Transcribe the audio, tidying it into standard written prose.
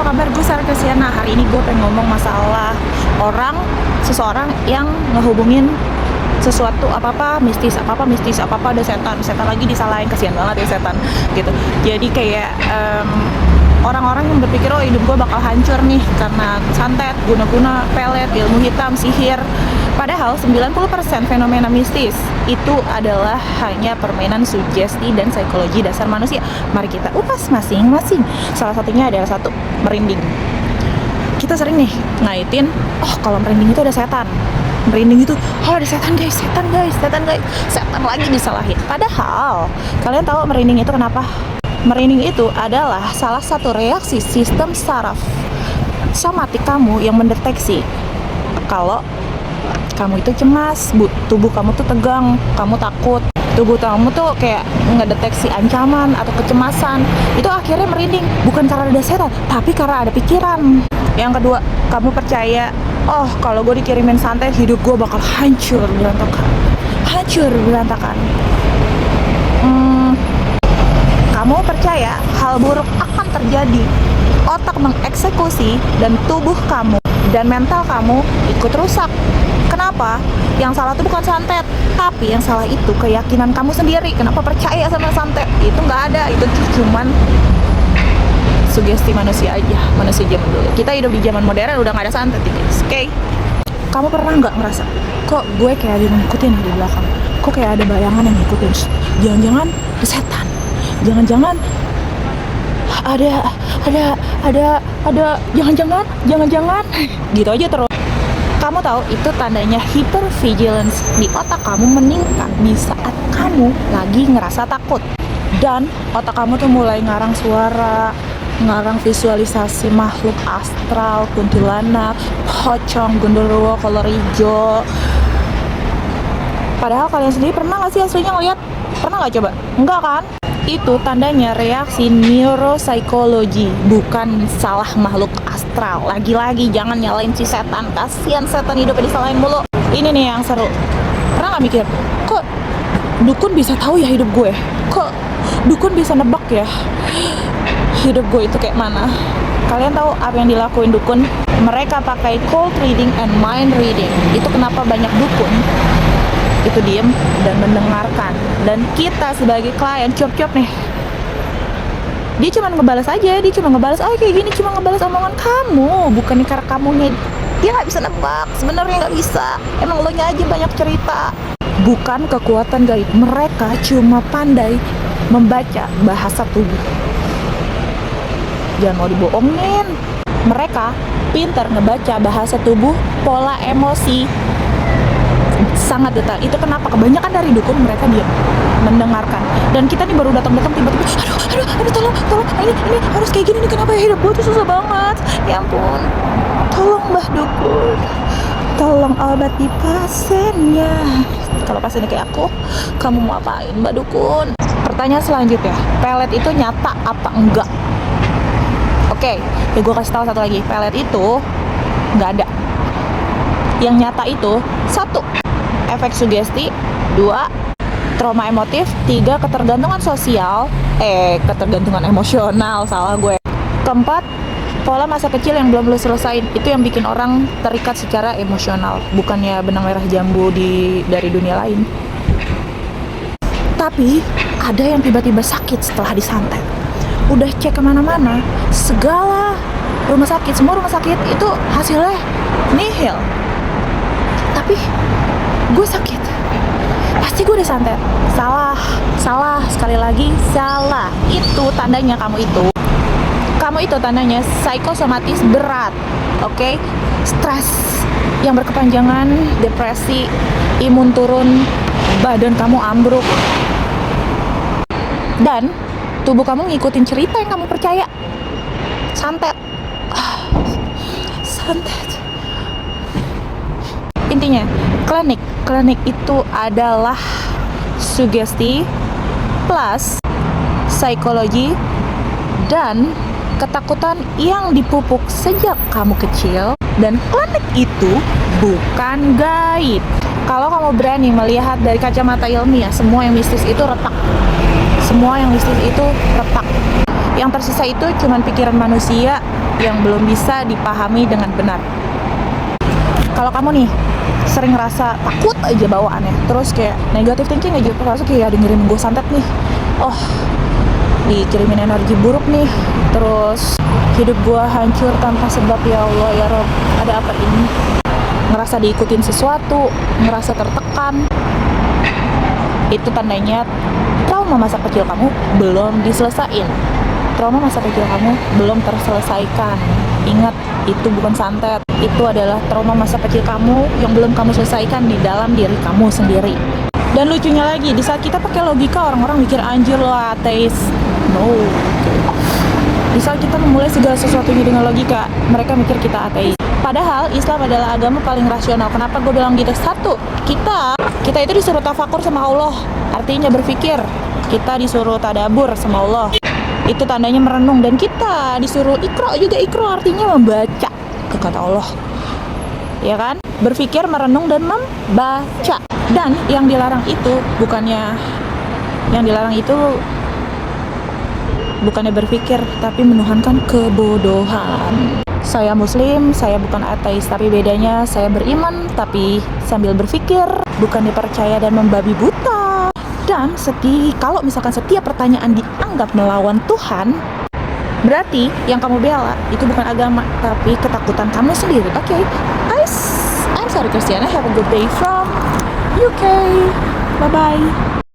apa kabar? Gue Sarah Kristiana. Hari ini gue pengen ngomong masalah seseorang yang ngehubungin sesuatu apa-apa mistis, apa-apa ada setan lagi disalahin, kasihan banget ya setan gitu. Jadi kayak orang-orang yang berpikir oh hidup gue bakal hancur nih karena santet, guna-guna, pelet, ilmu hitam, sihir. Padahal 90% fenomena mistis itu adalah hanya permainan sugesti dan psikologi dasar manusia. Mari kita upas masing-masing. Salah satunya adalah satu, merinding. Kita sering nih ngaitin, oh kalau merinding itu ada setan. Merinding itu, oh ada setan guys, setan lagi disalahin. Padahal, kalian tahu merinding itu kenapa? Merinding itu adalah salah satu reaksi sistem saraf somatik kamu yang mendeteksi kalau kamu itu cemas, tubuh kamu tuh tegang, kamu takut, tubuh kamu tuh kayak ngedeteksi ancaman atau kecemasan. Itu akhirnya merinding, bukan karena ada setan, tapi karena ada pikiran. Yang kedua, kamu percaya, oh kalau gue dikirimin santet, hidup gue bakal hancur berantakan. Kamu percaya hal buruk akan terjadi. Otak mengeksekusi dan tubuh kamu dan mental kamu ikut rusak. Kenapa? Yang salah itu bukan santet, tapi yang salah itu keyakinan kamu sendiri. Kenapa percaya sama santet? Itu nggak ada, itu cuman sugesti manusia aja, manusia zaman dulu. Kita hidup di zaman modern udah nggak ada santet, guys. Oke? Kamu pernah nggak ngerasa, kok gue kayak ada yang ngikutin di belakang? Kok kayak ada bayangan yang ngikutin? Jangan-jangan ada setan? Jangan-jangan ada jangan-jangan gitu aja terus. Kamu tahu itu tandanya hypervigilance di otak kamu meningkat di saat kamu lagi ngerasa takut. Dan otak kamu tuh mulai ngarang suara, ngarang visualisasi makhluk astral, kuntilanak, pocong, genderuwo, kolor hijau. Padahal kalian sendiri pernah gak sih aslinya ngeliat? Pernah gak coba? Enggak kan? Itu tandanya reaksi neuropsikologi, bukan salah makhluk astral. Lagi-lagi jangan nyalain si setan, kasihan setan hidupnya disalahin mulu. Ini nih yang seru. Pernah gak mikir, kok dukun bisa tahu ya hidup gue? Kok dukun bisa nebak ya hidup gue itu kayak mana? Kalian tahu apa yang dilakuin dukun? Mereka pakai cold reading and mind reading. Itu kenapa banyak dukun itu diem dan mendengarkan. Dan kita sebagai klien cop-cop nih, dia cuma ngebalas aja, oh kayak gini, cuma ngebalas omongan kamu, bukan karena kamunya dia nggak bisa nebak. Sebenarnya nggak bisa, emang lo nya aja banyak cerita. Bukan kekuatan gaib, mereka cuma pandai membaca bahasa tubuh. Jangan mau dibohongin, mereka pintar ngebaca bahasa tubuh, pola emosi, sangat detail. Itu kenapa kebanyakan dari dukun mereka diam mendengarkan. Dan kita nih baru datang tiba-tiba, aduh tolong ini harus kayak gini nih, kenapa ya hidup gue tuh susah banget, ya ampun, tolong mbah dukun, tolong obati pasiennya. Kalau pasiennya kayak aku, kamu mau apain mbak dukun? Pertanyaan selanjutnya, pelet itu nyata apa enggak? Oke, ya gue kasih tahu satu lagi, pelet itu nggak ada. Yang nyata itu, 1, efek sugesti, 2, trauma emotif, 3, ketergantungan sosial, ketergantungan emosional, salah gue. 4, pola masa kecil yang belum lu selesain. Itu yang bikin orang terikat secara emosional, bukannya benang merah jambu dari dunia lain. Tapi ada yang tiba-tiba sakit setelah disantet. Udah cek kemana-mana, segala rumah sakit, semua rumah sakit itu hasilnya nihil. Tapi gue sakit, pasti gue udah santet. Salah, sekali lagi salah. Itu tandanya kamu itu tandanya psikosomatis berat. Oke? Stres yang berkepanjangan, depresi, imun turun, badan kamu ambruk, dan tubuh kamu ngikutin cerita yang kamu percaya. Santet. Intinya, klinik itu adalah sugesti plus psikologi dan ketakutan yang dipupuk sejak kamu kecil. Dan klinik itu bukan gaib. Kalau kamu berani melihat dari kacamata ilmiah, semua yang mistis itu retak. Yang tersisa itu cuman pikiran manusia yang belum bisa dipahami dengan benar. Kalau kamu nih sering ngerasa takut aja bawaannya, terus kayak negative thinking aja, terus kayak dengerin gue santet nih, oh dikirimin energi buruk nih, terus hidup gue hancur tanpa sebab, ya Allah ya Rob, ada apa ini? Ngerasa diikutin sesuatu, ngerasa tertekan, itu tandanya trauma masa kecil kamu belum diselesain. Trauma masa kecil kamu belum terselesaikan. Ingat, itu bukan santet. Itu adalah trauma masa kecil kamu yang belum kamu selesaikan di dalam diri kamu sendiri. Dan lucunya lagi, di saat kita pakai logika, orang-orang mikir anjir lo ateis. No. Di saat kita memulai segala sesuatunya dengan logika, mereka mikir kita ateis. Padahal Islam adalah agama paling rasional. Kenapa gue bilang gitu? Satu, kita itu disuruh tafakur sama Allah. Artinya berpikir. Kita disuruh tadabur sama Allah. Itu tandanya merenung. Dan kita disuruh ikro juga. Ikro artinya membaca ke kata Allah, ya kan? Berpikir, merenung, dan membaca. Dan yang dilarang itu bukannya berpikir, tapi menuhankan kebodohan. Saya muslim, saya bukan ateis, tapi bedanya saya beriman tapi sambil berpikir, bukan dipercaya dan membabi buta. Dan kalau misalkan setiap pertanyaan dianggap melawan Tuhan, berarti yang kamu bela itu bukan agama, tapi ketakutan kamu sendiri. Oke, I'm sorry Christiana, have a good day from UK. Bye-bye.